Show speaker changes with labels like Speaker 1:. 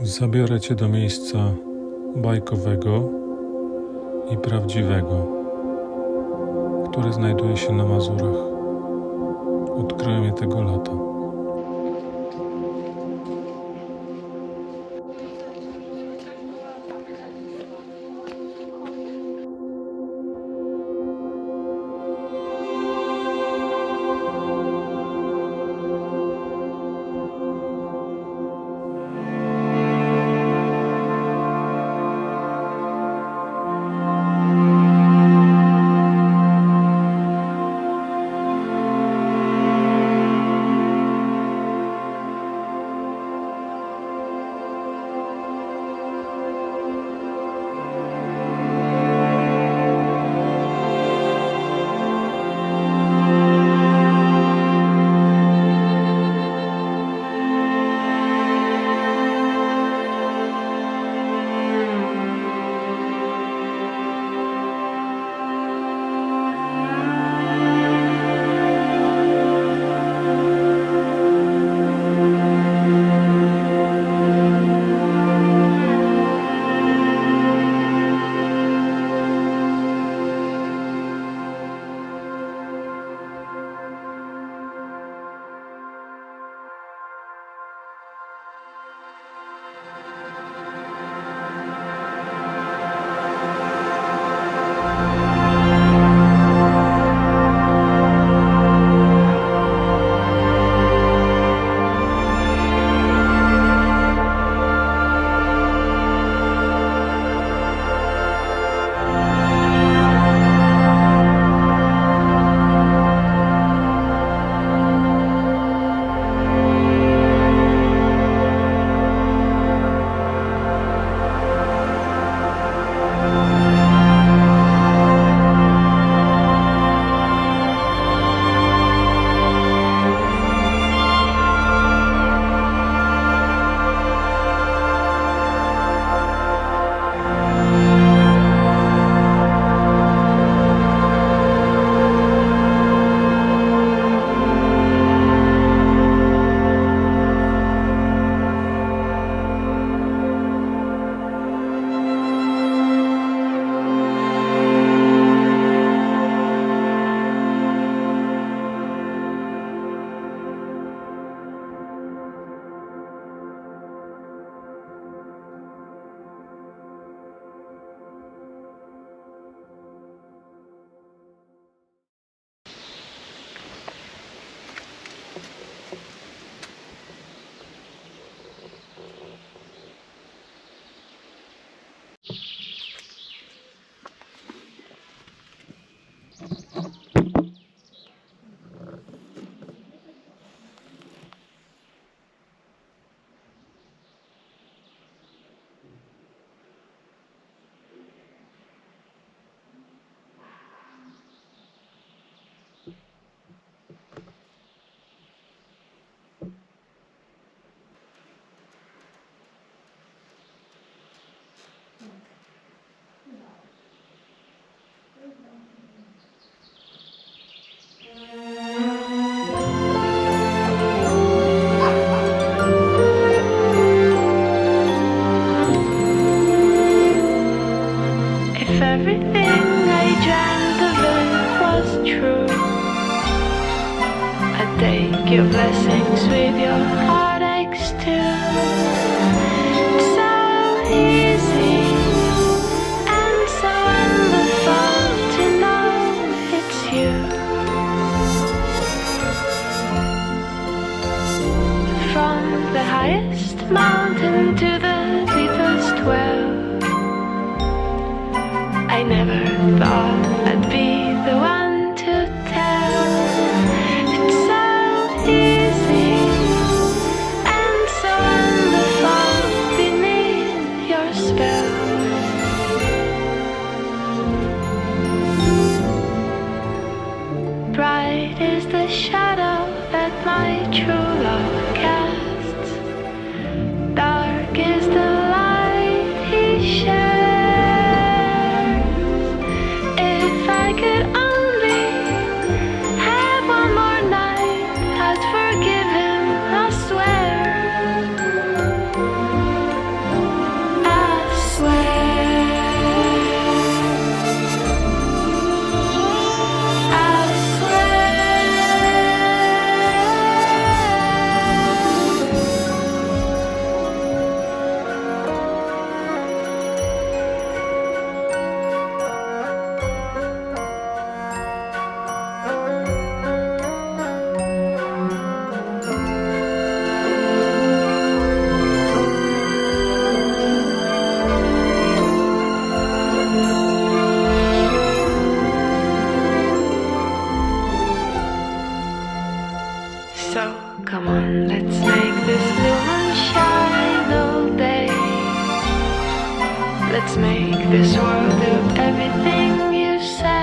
Speaker 1: Zabiorę Cię do miejsca bajkowego i prawdziwego, które znajduje się na Mazurach. Odkryłem je tego lata.
Speaker 2: If everything I dreamt of it was true, I'd take your blessings with your heartaches too. It's so easy and so wonderful to know it's you. From the highest mountain to the deepest well, I never thought I'd be the one to tell. It's so easy and so wonderful beneath your spell. Bright is the shadow that my true love casts. Dark is the light he shares. Come on, let's make this new moonshine all day. Let's make this world do everything you say.